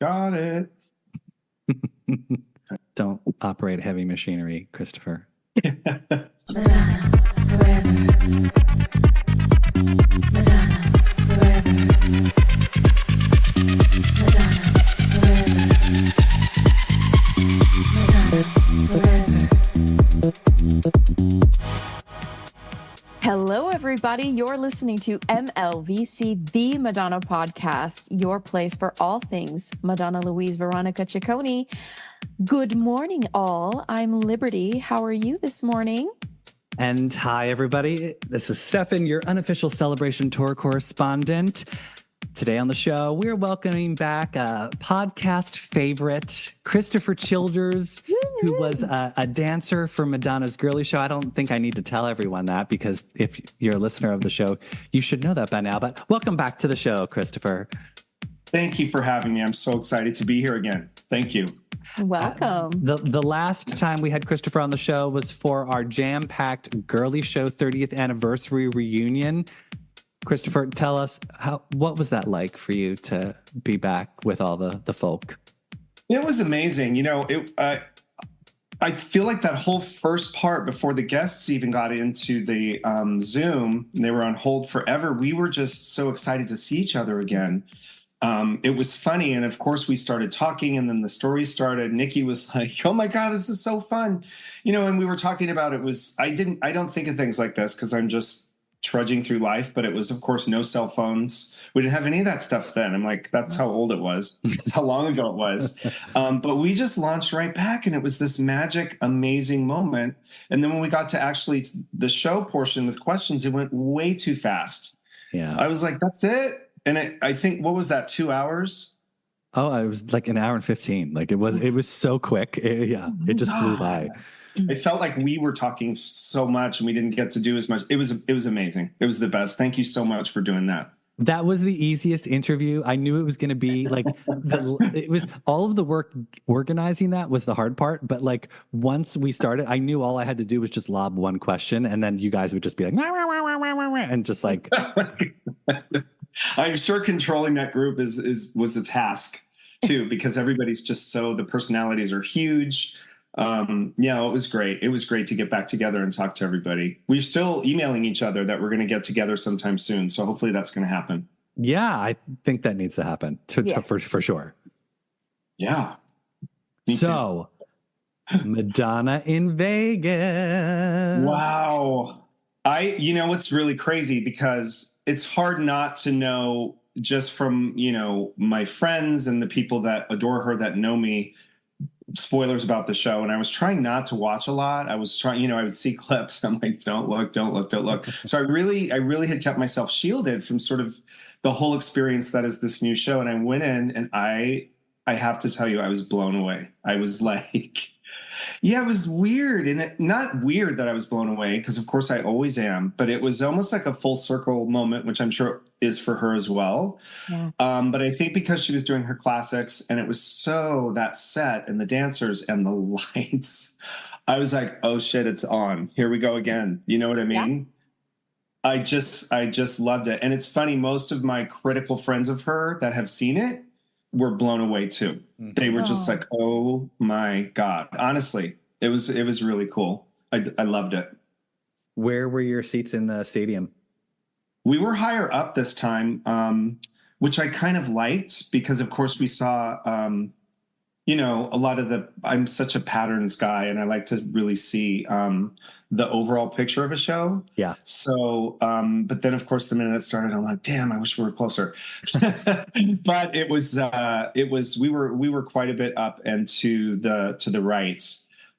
Got it. Don't operate heavy machinery, Christopher. Madonna forever. Madonna forever. Madonna forever. Madonna forever. Hello, everybody. You're listening to MLVC, the Madonna podcast, your place for all things Madonna Louise Veronica Ciccone. Good morning, all. I'm Liberty. How are you this morning? And hi, everybody. This is Stefan, your unofficial Celebration Tour correspondent. Today on the show, we're welcoming back a podcast favorite, Christopher Childers, who was a dancer for Madonna's Girlie show. I don't think I need to tell everyone that, because if you're a listener of the show, you should know that by now. But welcome back to the show, Christopher. Thank you for having me. I'm so excited to be here again. Thank you. Welcome. The last time we had Christopher on the show was for our jam-packed Girlie show 30th anniversary reunion. Christopher, tell us, what was that like for you to be back with all the folk? It was amazing. You know, I feel like that whole first part before the guests even got into the Zoom, and they were on hold forever, we were just so excited to see each other again. It was funny. And of course we started talking, and then the story started. Nikki was like, oh my God, this is so fun. You know, and we were talking about I don't think of things like this because I'm just trudging through life, but it was, of course, no cell phones. We didn't have any of that stuff then. I'm like, that's how old it was. That's how long ago it was. But we just launched right back, and it was this magic, amazing moment. And then when we got to actually the show portion with questions, it went way too fast. Yeah. I was like, that's it. And I think, what was that, 2 hours? Oh, it was like an hour and 15. Like it was so quick. It just flew by. It felt like we were talking so much and we didn't get to do as much. It was amazing. It was the best. Thank you so much for doing that. That was the easiest interview. I knew it was going to be like it was all of the work organizing that was the hard part. But like once we started, I knew all I had to do was just lob one question, and then you guys would just be like, wah, wah, wah, wah, wah, wah, and just like. I'm sure controlling that group was a task too, because everybody's just the personalities are huge. Yeah, it was great. It was great to get back together and talk to everybody. We're still emailing each other that we're going to get together sometime soon. So hopefully that's going to happen. Yeah, I think that needs to happen for sure. Yeah. So Madonna in Vegas. Wow. You know, what's really crazy, because it's hard not to know just from, you know, my friends and the people that adore her, that know me, spoilers about the show. And I was trying not to watch a lot. I was trying, you know, I would see clips. I'm like, don't look. So I really had kept myself shielded from sort of the whole experience that is this new show. And I went in, and I have to tell you, I was blown away. I was like, yeah, it was weird. And not weird that I was blown away, because of course I always am, but it was almost like a full circle moment, which I'm sure is for her as well. Yeah. But I think because she was doing her classics, and it was so that set and the dancers and the lights, I was like, oh shit, it's on. Here we go again. You know what I mean? Yeah. I just loved it. And it's funny, most of my critical friends of her that have seen it were blown away too. Mm-hmm. They were just like, oh my God. Honestly, it was really cool. I loved it. Where were your seats in the stadium? We were higher up this time, which I kind of liked, because of course we saw, you know, a lot of I'm such a patterns guy, and I like to really see the overall picture of a show. Yeah. So, but then of course the minute it started, I'm like, damn, I wish we were closer. But it was we were quite a bit up and to the right.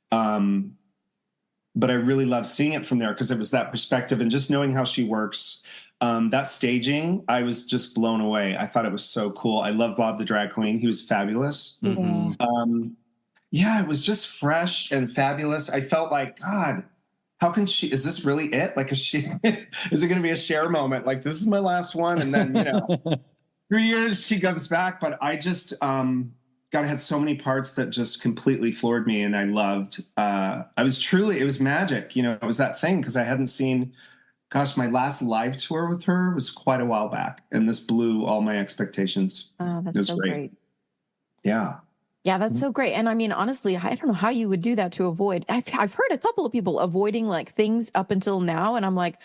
But I really love seeing it from there, because it was that perspective, and just knowing how she works. That staging, I was just blown away. I thought it was so cool. I love Bob the drag queen. He was fabulous. Mm-hmm. Yeah, it was just fresh and fabulous. I felt like, God, how can is this really it? Like, is it going to be a Cher moment? Like, this is my last one. And then, you know, 3 years she comes back. But I just, God, I had so many parts that just completely floored me. And I loved, it was magic. You know, it was that thing, because I hadn't seen, gosh, my last live tour with her was quite a while back, and this blew all my expectations. Oh, that's so great. Yeah. Yeah, that's so great. And I mean, honestly, I don't know how you would do that to avoid. I've heard a couple of people avoiding like things up until now, and I'm like,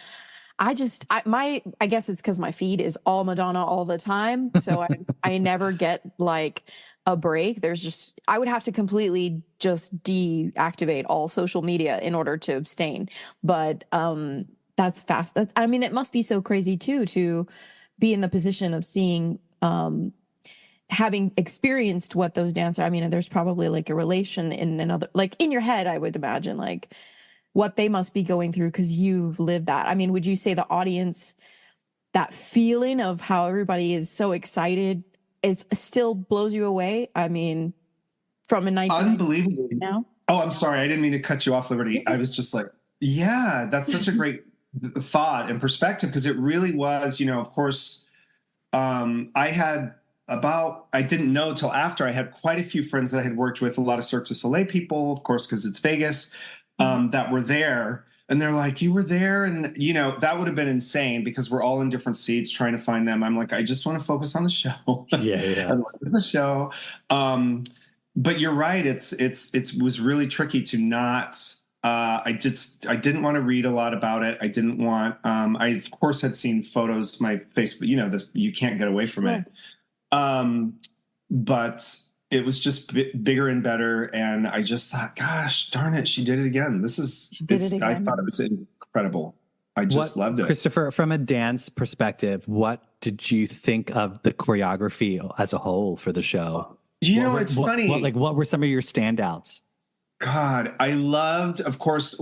I guess it's because my feed is all Madonna all the time, so I never get like a break. I would have to completely just deactivate all social media in order to abstain. But that's fast. I mean, it must be so crazy too to be in the position of seeing having experienced what those dance are. I mean, there's probably like a relation in another, like in your head, I would imagine, like what they must be going through because you've lived that. I mean, would you say the audience, that feeling of how everybody is so excited, is still blows you away? I mean, from a 1990 Unbelievable. now? Oh, I'm sorry. I didn't mean to cut you off, Liberty. I was just like, yeah, that's such a great thought and perspective because it really was, of course, I didn't know till after I had quite a few friends that I had worked with, a lot of Cirque du Soleil people, of course, because it's Vegas, that were there. And they're like, you were there? And, that would have been insane because we're all in different seats trying to find them. I'm like, I just want to focus on the show. Yeah. I love the show. But you're right. It was really tricky to not, I didn't want to read a lot about it. I didn't want, I of course had seen photos, my Facebook, you can't get away from it. But it was just bigger and better. And I just thought, gosh, darn it, she did it again. I thought it was incredible. I just loved it. Christopher, from a dance perspective, what did you think of the choreography as a whole for the show? It's funny. What were some of your standouts? God, I loved, of course,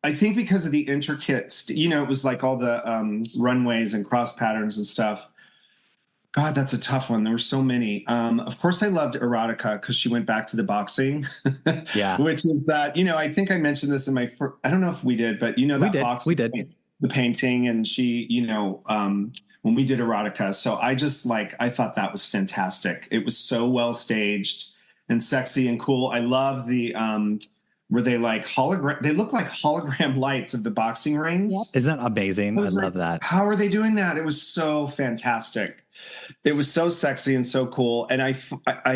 I think because of the intricate, it was like all the runways and cross patterns and stuff. God, that's a tough one. There were so many. Of course, I loved Erotica because she went back to the boxing. Yeah. Which is that, I think I mentioned this in I don't know if we did, but that boxing. We did. The painting and she, when we did Erotica. So I thought that was fantastic. It was so well staged and sexy and cool. I love the, were they like they look like hologram lights of the boxing rings. Yep. Isn't that amazing? I love that. How are they doing that? It was so fantastic. It was so sexy and so cool. And I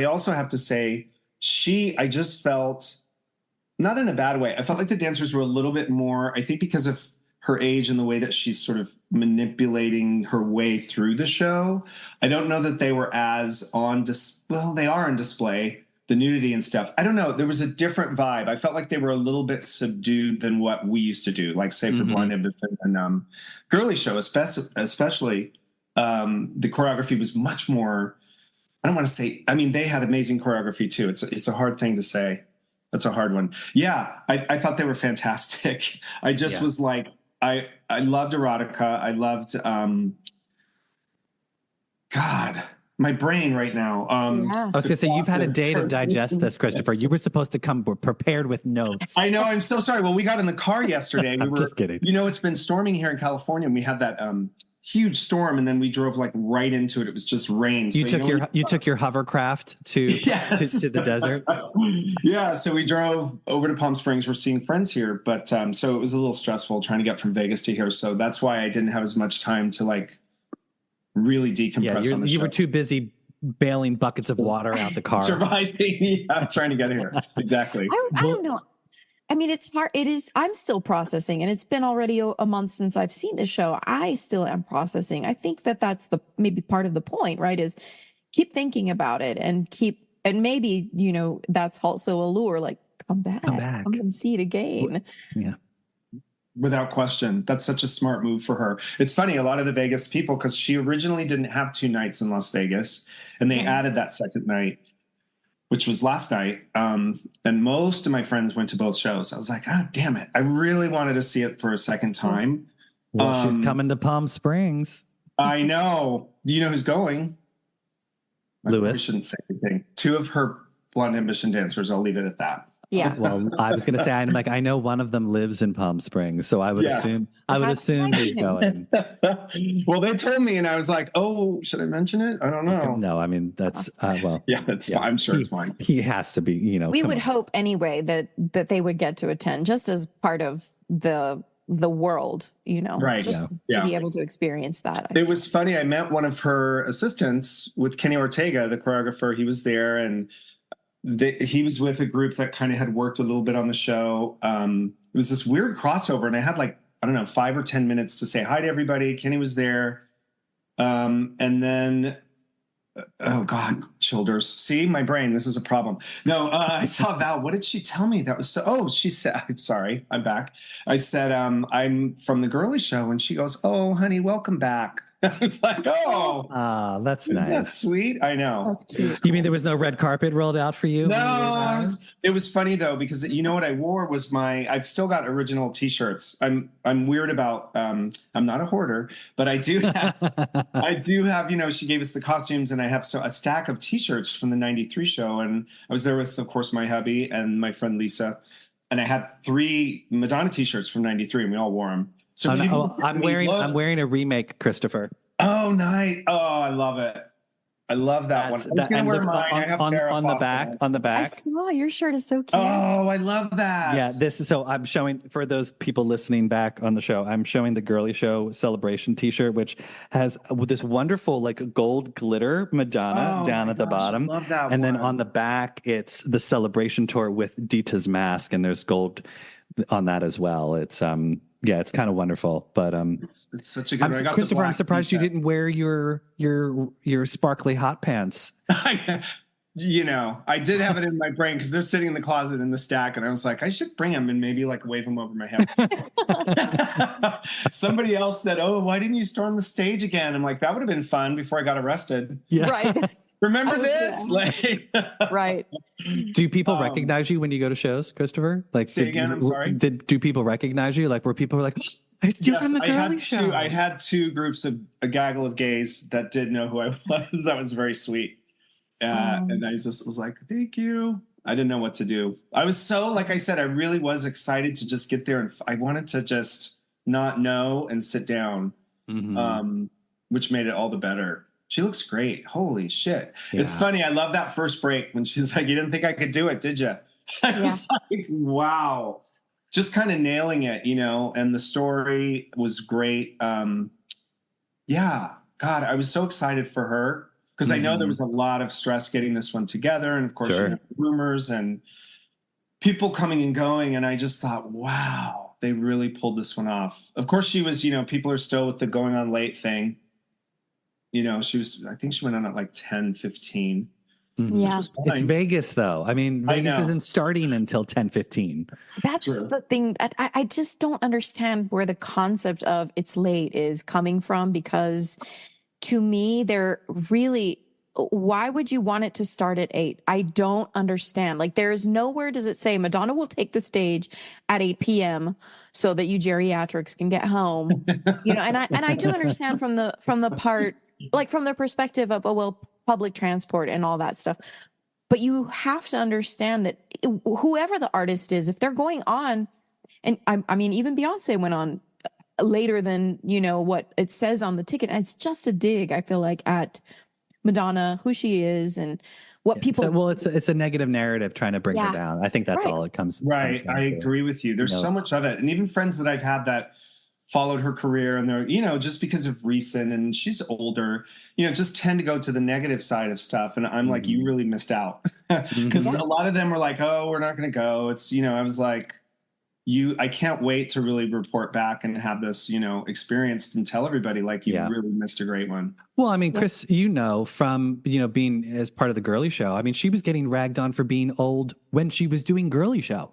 also have to say, I just felt, not in a bad way, I felt like the dancers were a little bit more, I think because of her age and the way that she's sort of manipulating her way through the show. I don't know that they were as they are on display, the nudity and stuff. I don't know. There was a different vibe. I felt like they were a little bit subdued than what we used to do, like say for Blind Ambition and Girlie show, especially. The choreography was much more, I don't want to say, I mean, they had amazing choreography too. It's a hard thing to say. That's a hard one. Yeah. I thought they were fantastic. I just was like, I loved Erotica. I loved, God, my brain right now. I was going to say, you've had a day to digest this, Christopher. You were supposed to come prepared with notes. I know. I'm so sorry. Well, we got in the car yesterday. Just kidding. It's been storming here in California, and we had that huge storm, and then we drove like right into it. It was just rain. You took your hovercraft to the desert. Yeah, so we drove over to Palm Springs. We're seeing friends here, but so it was a little stressful trying to get from Vegas to here. So that's why I didn't have as much time to like really decompress on the show. You were too busy bailing buckets of water out the car. Surviving, trying to get here. Exactly. I don't know. I mean, it's hard. I'm still processing, and it's been already a month since I've seen the show. I still am processing. I think that's maybe part of the point, right? Is keep thinking about it and maybe, that's also a lure, like come back and see it again. Yeah. Without question. That's such a smart move for her. It's funny, a lot of the Vegas people, because she originally didn't have 2 nights in Las Vegas, and they added that second night, which was last night. And most of my friends went to both shows. I was like, oh, damn it. I really wanted to see it for a second time. Well, she's coming to Palm Springs. I know. You know who's going? Lewis. I shouldn't say anything. 2 of her Blonde Ambition dancers. I'll leave it at that. Yeah. Well, I was going to say, I know one of them lives in Palm Springs, so I would assume he's going. Well, they told me, and I was like, "Oh, should I mention it? I don't know." No, I mean that's yeah, that's fine. I'm sure it's fine. He has to be, We would hope anyway that they would get to attend, just as part of the the world, Right. just Yeah. to be able to experience that. It was funny. I met one of her assistants with Kenny Ortega, the choreographer. He was there, and he was with a group that kind of had worked a little bit on the show. It was this weird crossover, and I had like, I don't know, 5 or 10 minutes to say hi to everybody. Kenny was there. And then, oh God, shoulders. See, my brain, this is a problem. No, I saw Val. What did she tell me? That was she said, I'm sorry, I'm back. I said, I'm from the Girlie show. And she goes, oh, honey, welcome back. I was like, oh, that's isn't nice. that sweet? I know. That's cute. You mean there was no red carpet rolled out for you? No, it was funny though, because you know what I wore was I've still got original t-shirts. I'm weird about, I'm not a hoarder, but I do have, she gave us the costumes, and I have a stack of t-shirts from the 93 show. And I was there with, of course, my hubby and my friend Lisa. And I had 3 Madonna t-shirts from 93, and we all wore them. So I'm wearing a remake, Christopher. Oh, nice. Oh, I love it. I love that one. I was going to wear mine. I have on the back. On the back. I saw your shirt is so cute. Oh, I love that. Yeah, so I'm showing, for those people listening back on the show, I'm showing the Girlie Show celebration T-shirt, which has this wonderful like gold glitter Madonna down at the bottom. I love that. And then on the back, it's the celebration tour with Dita's mask, and there's gold on that as well. It's it's kind of wonderful, but it's such a good one. Christopher, I'm surprised you didn't wear your sparkly hot pants. I did have it in my brain because they're sitting in the closet in the stack, and I was like, I should bring them and maybe like wave them over my head. Somebody else said, oh, why didn't you storm the stage again? I'm like, that would have been fun before I got arrested. Yeah. Right. Remember this? Like, right. Do people recognize you when you go to shows, Christopher? Like, say again, I'm sorry. Do people recognize you? Like, were people like, you're from the Girlie show? I had 2 groups of a gaggle of gays that did know who I was. That was very sweet. And I just was like, thank you. I didn't know what to do. I was so, like I said, I really was excited to just get there, and I wanted to just not know and sit down, which made it all the better. She looks great. Holy shit. Yeah. It's funny. I love that first break when she's like, you didn't think I could do it, did you? I was like, wow. Just kind of nailing it, and the story was great. God, I was so excited for her because I know there was a lot of stress getting this one together. And of course, rumors and people coming and going. And I just thought, wow, they really pulled this one off. Of course, she was, people are still with the going on late thing. I think she went on at like 10:15. Yeah. It's Vegas though. I mean, Vegas isn't starting until 10:15. That's the thing. I just don't understand where the concept of it's late is coming from, because to me, why would you want it to start at 8? I don't understand. Like, there's nowhere does it say Madonna will take the stage at 8 p.m. so that you geriatrics can get home. And I do understand from the part, like from the perspective of, public transport and all that stuff. But you have to understand that whoever the artist is, if they're going on, and I mean, even Beyonce went on later than, what it says on the ticket. And it's just a dig, I feel like, at Madonna, who she is and what people. It's a negative narrative trying to bring her down. I think that's all it comes. Right. I agree with you. There's so much of it. And even friends that I've had that followed her career, and they're, just because of recent, and she's older, just tend to go to the negative side of stuff. And I'm like, you really missed out, because a lot of them were like, oh, we're not going to go. It's, I was like, I can't wait to really report back and have this, experienced and tell everybody like you really missed a great one. Well, I mean, Chris, from, being as part of the Girlie show, I mean, she was getting ragged on for being old when she was doing Girlie show.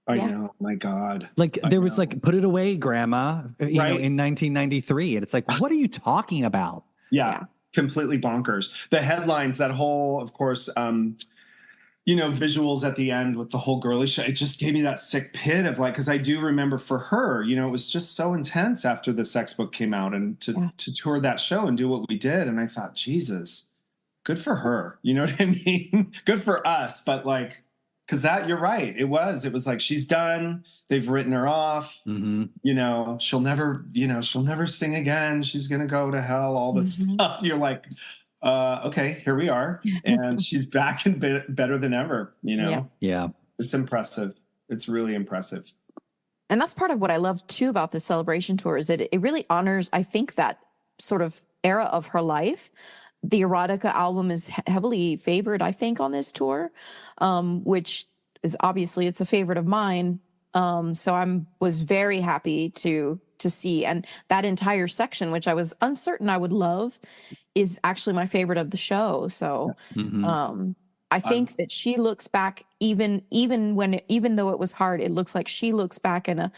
I know, my God. Like there was like, put it away, grandma, in 1993. And it's like, what are you talking about? Yeah, completely bonkers. The headlines, that whole, of course, visuals at the end with the whole Girlie show, it just gave me that sick pit of like, because I do remember for her, it was just so intense after the sex book came out, and to tour that show and do what we did. And I thought, Jesus, good for her. You know what I mean? Good for us. But like, because you're right. It was like, she's done. They've written her off. She'll never sing again. She's going to go to hell, all this stuff. You're like, okay, here we are. And she's back and better than ever, Yeah. Yeah. It's impressive. It's really impressive. And that's part of what I love too about the celebration tour is that it really honors, I think, that sort of era of her life. The erotica album is heavily favored, I think, on this tour, which is obviously it's a favorite of mine. So was very happy to see, and that entire section, which I was uncertain I would love, is actually my favorite of the show. So I think that she looks back, even though it was hard, it looks like she looks back and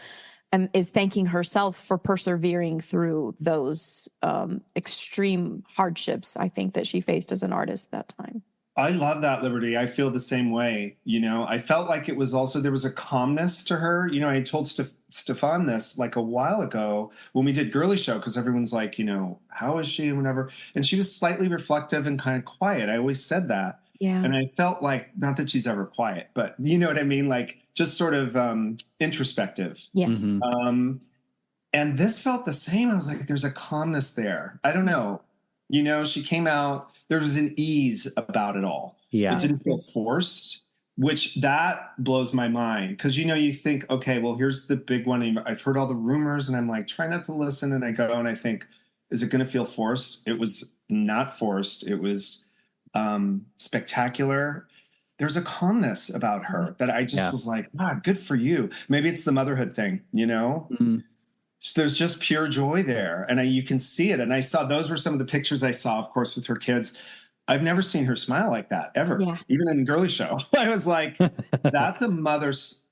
is thanking herself for persevering through those extreme hardships I think that she faced as an artist that time. I love that, Liberty. I feel the same way. I felt like it was also, there was a calmness to her. I told Stefan this like a while ago when we did Girlie show, because everyone's like, how is she and whatever. And she was slightly reflective and kind of quiet. I always said that. Yeah. And I felt like, not that she's ever quiet, but you know what I mean? Like just sort of introspective. Yes. And this felt the same. I was like, there's a calmness there. I don't know. She came out, there was an ease about it all. Yeah. It didn't feel forced, which that blows my mind. Because, you think, okay, well, here's the big one. And I've heard all the rumors and I'm like, try not to listen. And I go and I think, is it going to feel forced? It was not forced. It was spectacular. There's a calmness about her that I just was like, good for you. Maybe it's the motherhood thing, So there's just pure joy there. And you can see it. And those were some of the pictures I saw, of course, with her kids. I've never seen her smile like that ever, even in Girlie show. I was like, that's a mother's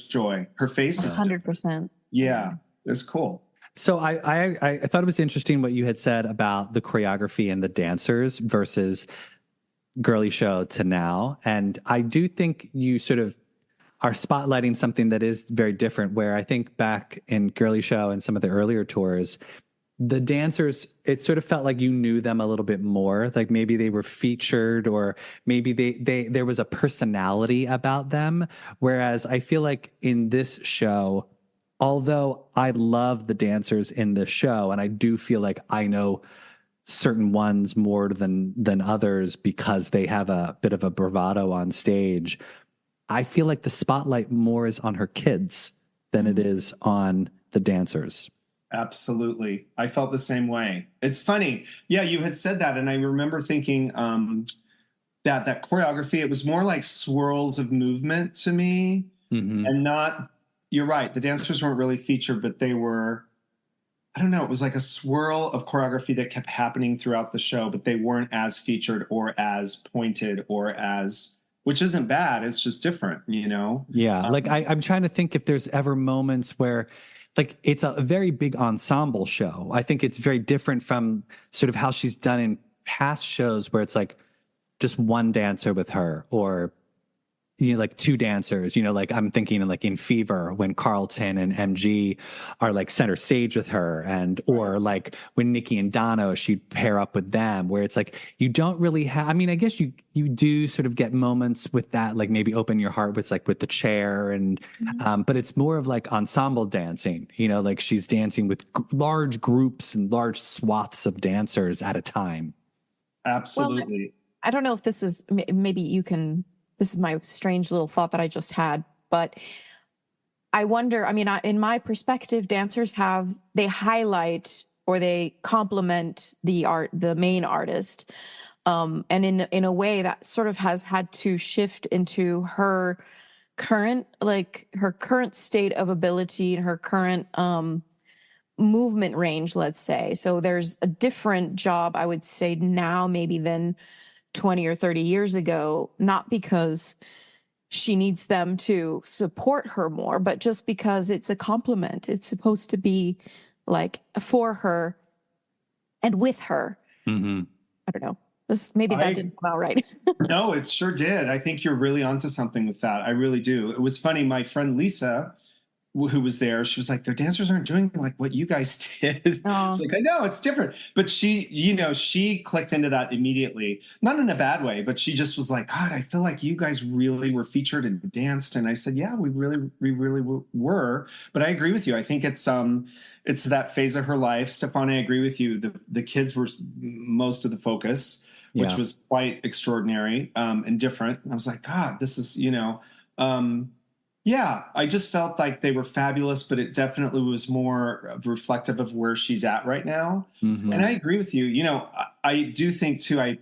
joy. Her face is 100%. Yeah, it's cool. So I thought it was interesting what you had said about the choreography and the dancers versus Girlie show to now. And I do think you sort of are spotlighting something that is very different, where I think back in Girlie show and some of the earlier tours, the dancers, it sort of felt like you knew them a little bit more, like maybe they were featured or maybe there was a personality about them. Whereas I feel like in this show, although I love the dancers in this show, and I do feel like I know certain ones more than others because they have a bit of a bravado on stage, I feel like the spotlight more is on her kids than it is on the dancers. Absolutely. I felt the same way. It's funny. Yeah, you had said that. And I remember thinking that choreography, it was more like swirls of movement to me and not, you're right. The dancers weren't really featured, but they were, I don't know. It was like a swirl of choreography that kept happening throughout the show, but they weren't as featured or as pointed or as, which isn't bad. It's just different, Yeah. Like I'm trying to think if there's ever moments where, like, it's a very big ensemble show. I think it's very different from sort of how she's done in past shows where it's like just one dancer with her, or, like two dancers, like I'm thinking like in Fever when Carlton and MG are like center stage with her, or like when Nikki and Dono, she'd pair up with them, where it's like you don't really have, I mean, I guess you do sort of get moments with that, like maybe Open Your Heart with like with the chair and but it's more of like ensemble dancing, like she's dancing with large groups and large swaths of dancers at a time. Absolutely. Well, I don't know if this is, maybe you can, this is my strange little thought that I just had, but I wonder, I mean, in my perspective, dancers they highlight or they complement the main artist. And in a way that sort of has had to shift into her current state of ability and her current, movement range, let's say. So there's a different job, I would say now maybe than 20 or 30 years ago, not because she needs them to support her more, but just because it's a compliment. It's supposed to be like for her and with her. I don't know. That didn't come out right. No, it sure did. I think you're really onto something with that. I really do. It was funny. My friend Lisa, who was there, she was like, their dancers aren't doing like what you guys did. Oh. It's like, I know it's different, but she clicked into that immediately, not in a bad way, but she just was like, God, I feel like you guys really were featured and danced. And I said, yeah, we really were. But I agree with you. I think it's that phase of her life. Stefan, I agree with you. The kids were most of the focus, which was quite extraordinary and different. I was like, God, this is, Yeah, I just felt like they were fabulous, but it definitely was more reflective of where she's at right now. And I agree with you. I do think too,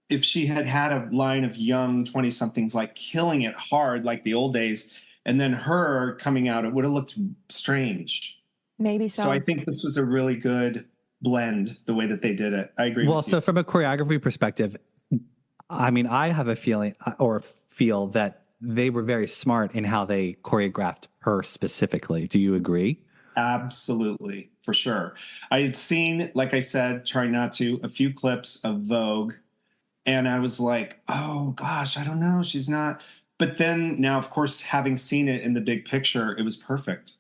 if she had had a line of young 20 somethings like killing it hard like the old days, and then her coming out, it would have looked strange. Maybe so. So I think this was a really good blend, the way that they did it. I agree Well, with you. so from a choreography perspective, I mean, I have a feeling or feel that they were very smart in how they choreographed her specifically. Do you agree? Absolutely, for sure. I had seen, like I said, try not to, a few clips of Vogue, and I was like, oh gosh, I don't know. She's not. But then now, of course, having seen it in the big picture, it was perfect.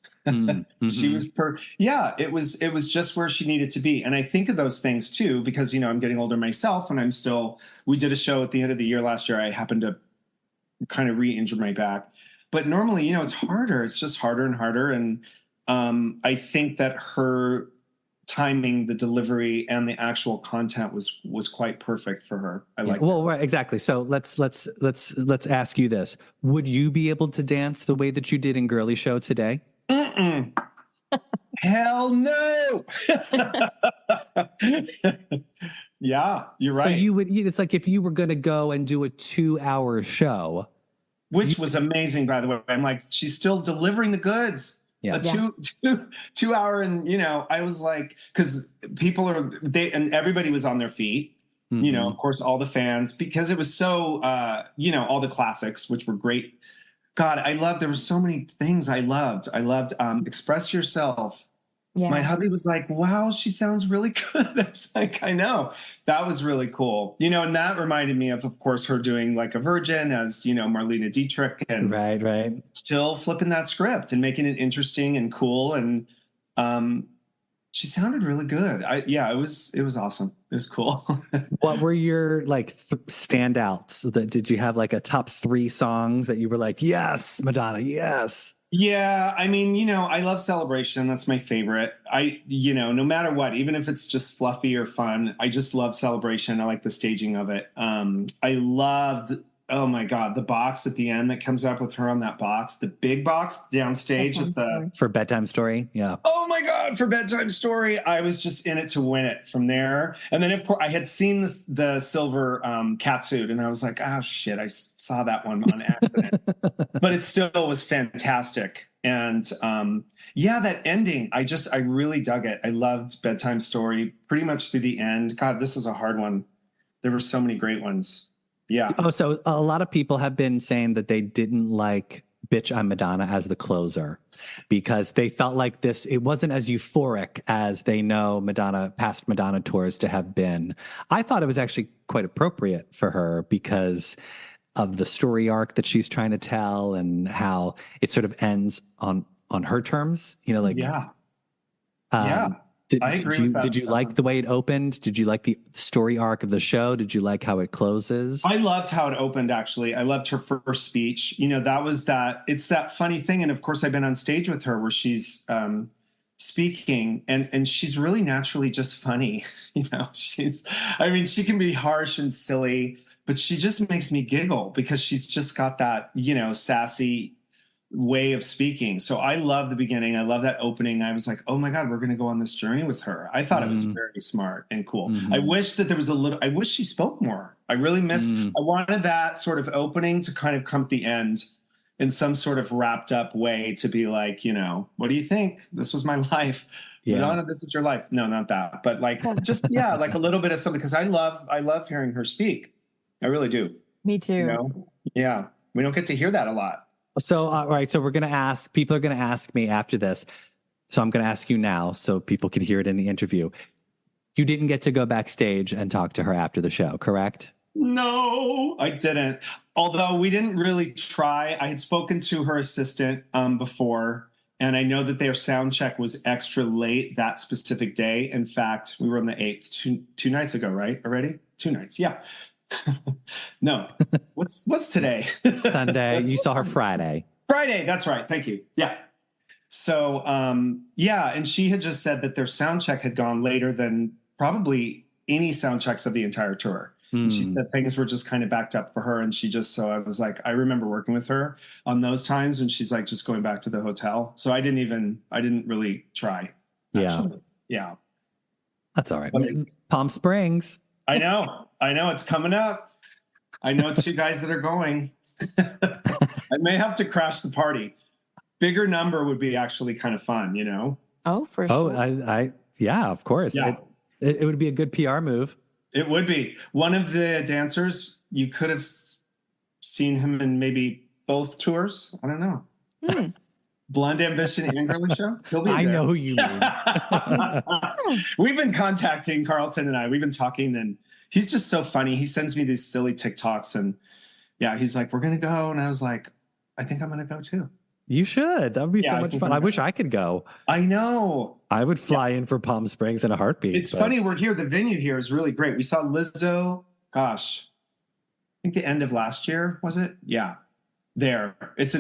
She was yeah, it was just where she needed to be. And I think of those things too, because, I'm getting older myself, and we did a show at the end of the year last year. I happened to kind of re-injure my back, but normally, it's harder. It's just harder and harder. And I think that her timing, the delivery, and the actual content was quite perfect for her. I like. Well, right, exactly. So let's ask you this: would you be able to dance the way that you did in Girlie show today? Hell no. Yeah, you're right. So you would. It's like if you were going to go and do a 2-hour show, which was amazing, by the way. I'm like, she's still delivering the goods. Yeah. A 2 hour, and I was like, because people and everybody was on their feet. Of course, all the fans, because it was so, all the classics, which were great. God, there were so many things I loved. I loved Express Yourself. Yeah. My hubby was like, wow, she sounds really good. I was like, I know. That was really cool. And that reminded me of course, her doing like a virgin as, Marlene Dietrich, and right. Still flipping that script and making it interesting and cool. And she sounded really good. It was awesome. It was cool. What were your standouts? Did you have like a top 3 songs that you were like, yes, Madonna, yes? Yeah, I mean, I love Celebration. That's my favorite. No matter what, even if it's just fluffy or fun, I just love Celebration. I like the staging of it. I loved, oh my God, the box at the end that comes up with her on that box, the big box downstage for Bedtime Story. Yeah. Oh my God, for Bedtime Story. I was just in it to win it from there. And then of course I had seen the silver catsuit, and I was like, oh shit, I saw that one on accident. But it still was fantastic. And that ending, I really dug it. I loved Bedtime Story pretty much through the end. God, this is a hard one. There were so many great ones. Yeah. Oh, so a lot of people have been saying that they didn't like Bitch, I'm Madonna as the closer because they felt like it wasn't as euphoric as they know past Madonna tours to have been. I thought it was actually quite appropriate for her because of the story arc that she's trying to tell and how it sort of ends on her terms, Yeah. I agree with that. Did you like the way it opened? Did you like the story arc of the show? Did you like how it closes? I loved how it opened, actually. I loved her first speech. It's that funny thing. And of course, I've been on stage with her where she's speaking and she's really naturally just funny. She can be harsh and silly, but she just makes me giggle because she's just got that, sassy way of speaking. So I love the beginning. I love that opening. I was like, oh my God, we're going to go on this journey with her. I thought it was very smart and cool. I wish that there was I wish she spoke more. I really I wanted that sort of opening to kind of come at the end in some sort of wrapped up way to be like, what do you think? This was my life. Yeah. Madonna, this is your life. No, not that. But like, just, like a little bit of something. Because I love hearing her speak. I really do. Me too. Yeah. We don't get to hear that a lot. So, all right. So people are going to ask me after this. So I'm going to ask you now so people can hear it in the interview. You didn't get to go backstage and talk to her after the show, correct? No, I didn't. Although we didn't really try. I had spoken to her assistant before, and I know that their sound check was extra late that specific day. In fact, we were on the 8th, two nights ago, right? Already? 2 nights. Yeah. No. What's today? Sunday. You saw her Friday. Friday. That's right. Thank you. Yeah. So, and she had just said that their sound check had gone later than probably any sound checks of the entire tour. And she Mm. said things were just kind of backed up for her. And so I was like, I remember working with her on those times when she's like just going back to the hotel. So I didn't really try. Actually. Yeah. That's all right. But Palm Springs. I know it's coming up. I know 2 guys that are going. I may have to crash the party. Bigger number would be actually kind of fun, you know? Oh, for Oh, sure. yeah, of course. Yeah. It would be a good PR move. It would be. One of the dancers, you could have seen him in maybe both tours. I don't know. Blonde Ambition and Girlie Show. He'll be there. I know who you mean. We've been contacting Carlton and I. We've been talking, and he's just so funny. He sends me these silly TikToks, and yeah, he's like, "We're gonna go," and I was like, "I think I'm gonna go too." You should. That would be so much fun. I wish I could go. I know. I would fly in for Palm Springs in a heartbeat. It's funny. We're here. The venue here is really great. We saw Lizzo. Gosh, I think the end of last year, was it? Yeah. There. It's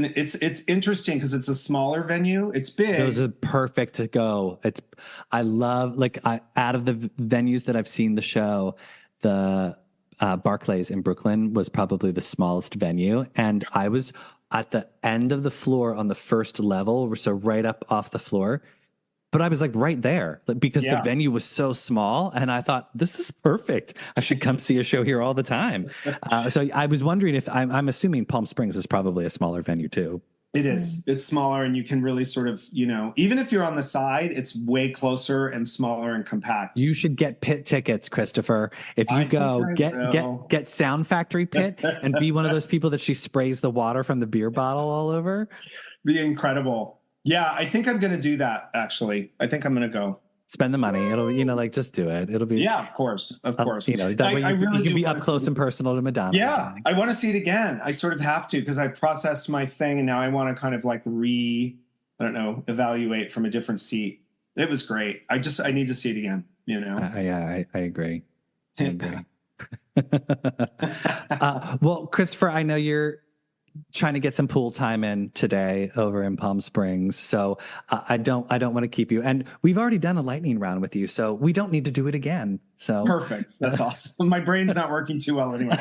interesting because it's a smaller venue. It's big. Those are perfect to go. I love, out of the venues that I've seen the show, the Barclays in Brooklyn was probably the smallest venue. And I was at the end of the floor on the first level, so right up off the floor. But I was like right there because the venue was so small. And I thought, this is perfect. I should come see a show here all the time. So I was wondering if I'm assuming Palm Springs is probably a smaller venue too. It is. It's smaller, and you can really sort of, even if you're on the side, it's way closer and smaller and compact. You should get pit tickets, Christopher. If you go, get Sound Factory pit and be one of those people that she sprays the water from the beer bottle all over. Be incredible. Yeah, I think I'm going to do that, actually. I think I'm going to go. Spend the money. It'll, just do it. It'll be. Yeah, of course. Of course. That way you can be up close and personal to Madonna. Yeah, I want to see it again. I sort of have to because I processed my thing and now I want to kind of evaluate from a different seat. It was great. I need to see it again, I agree. I agree. Well, Christopher, I know you're trying to get some pool time in today over in Palm Springs. So I don't want to keep you. And we've already done a lightning round with you, so we don't need to do it again. So perfect. That's awesome. My brain's not working too well anyway.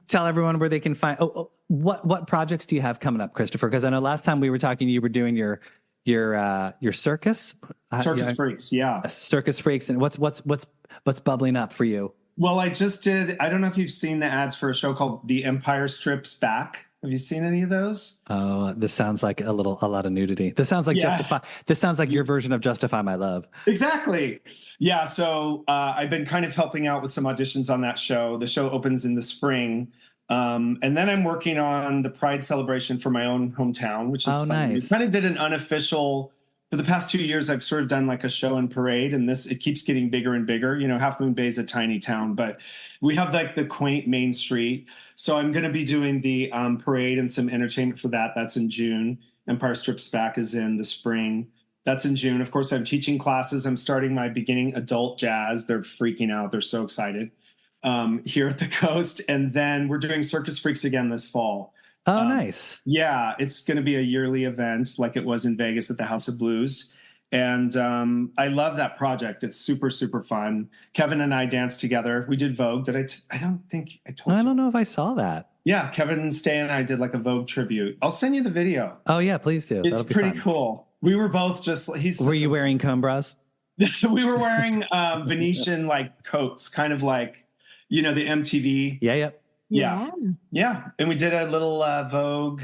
Tell everyone where they can find. What projects do you have coming up, Christopher? Because I know last time we were talking, you were doing your circus. Circus Freaks. Yeah. Circus Freaks. And what's bubbling up for you? Well, I just did. I don't know if you've seen the ads for a show called The Empire Strips Back. Have you seen any of those? Oh, this sounds like a lot of nudity. This sounds like Justify. This sounds like your version of Justify My Love. Exactly. Yeah. So I've been kind of helping out with some auditions on that show. The show opens in the spring. And then I'm working on the Pride celebration for my own hometown, which is fun. Nice. We kind of did an unofficial. For the past 2 years, I've sort of done like a show and parade, and it keeps getting bigger and bigger. Half Moon Bay is a tiny town, but we have like the quaint Main Street. So I'm going to be doing the parade and some entertainment for that. That's in June. Empire Strips Back is in the spring. That's in June. Of course, I'm teaching classes. I'm starting my beginning adult jazz. They're freaking out. They're so excited here at the coast. And then we're doing Circus Freaks again this fall. Oh, nice. Yeah, it's going to be a yearly event like it was in Vegas at the House of Blues. And I love that project. It's super, super fun. Kevin and I danced together. We did Vogue. I don't think I told you. I don't know if I saw that. Yeah, Kevin Stay and I did like a Vogue tribute. I'll send you the video. Oh, yeah, please do. It's pretty cool. We were both just... Were you wearing comb bras? We were wearing Venetian like coats, kind of like, the MTV. Yeah. Yeah. And we did a little Vogue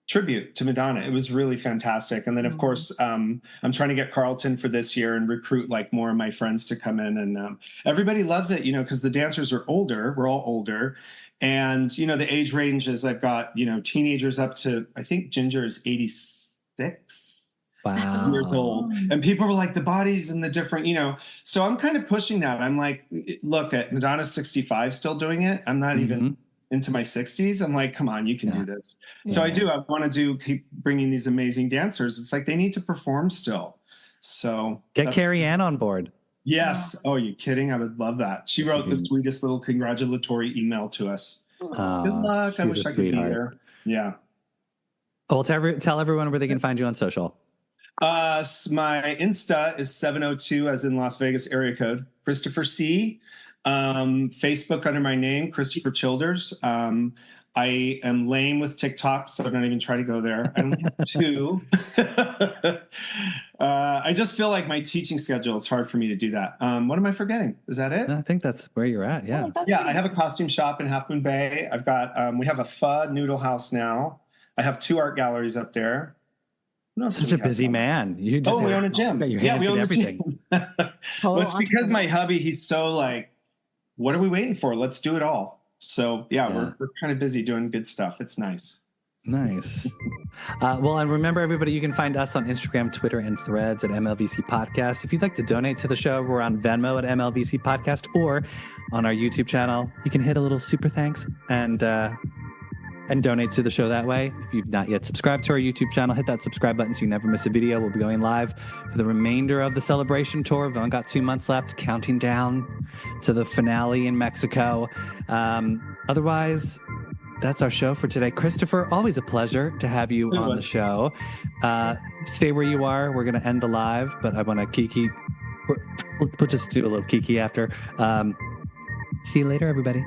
tribute to Madonna. It was really fantastic. And then, of course, I'm trying to get Carlton for this year and recruit like more of my friends to come in. And everybody loves it, because the dancers are older. We're all older. And, the age ranges, I've got, teenagers up to, I think Ginger is 86. Wow. Years old. And people were like, the bodies and the different, so I'm kind of pushing that. I'm like, look, at Madonna's 65 still doing it. I'm not even into my 60s. I'm like, come on, you can do this. So I want to keep bringing these amazing dancers. It's like they need to perform still. So get Carrie Ann on board. Yes. Oh, are you kidding? I would love that. She wrote the sweetest little congratulatory email to us. Good luck. I wish I could be here. Yeah. Well, tell everyone where they can find you on social. My Insta is 702 as in Las Vegas area code, Christopher C. Facebook under my name, Christopher Childers. I am lame with TikTok, so don't even try to go there. I only have 2. I just feel like my teaching schedule, it's hard for me to do that. What am I forgetting? Is that it? I think that's where you're at. Yeah. I have a costume shop in Half Moon Bay. I've got, we have a pho noodle house now. I have 2 art galleries up there. Such a busy man. You just we own a gym. Got your hands in everything. Well, it's because my hubby, he's so like, what are we waiting for? Let's do it all. So we're kind of busy doing good stuff. It's nice. Nice. Well, and remember, everybody, you can find us on Instagram, Twitter, and Threads at MLVC Podcast. If you'd like to donate to the show, we're on Venmo at MLVC Podcast, or on our YouTube channel. You can hit a little super thanks and donate to the show that way. If you've not yet subscribed to our YouTube channel, hit that subscribe button so you never miss a video. We'll be going live for the remainder of the celebration tour. We've only got 2 months left, counting down to the finale in Mexico. Otherwise, that's our show for today. Christopher, always a pleasure to have you on the show. Stay where you are. We're going to end the live, but I want to kiki. We'll just do a little kiki after. See you later, everybody.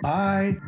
Bye.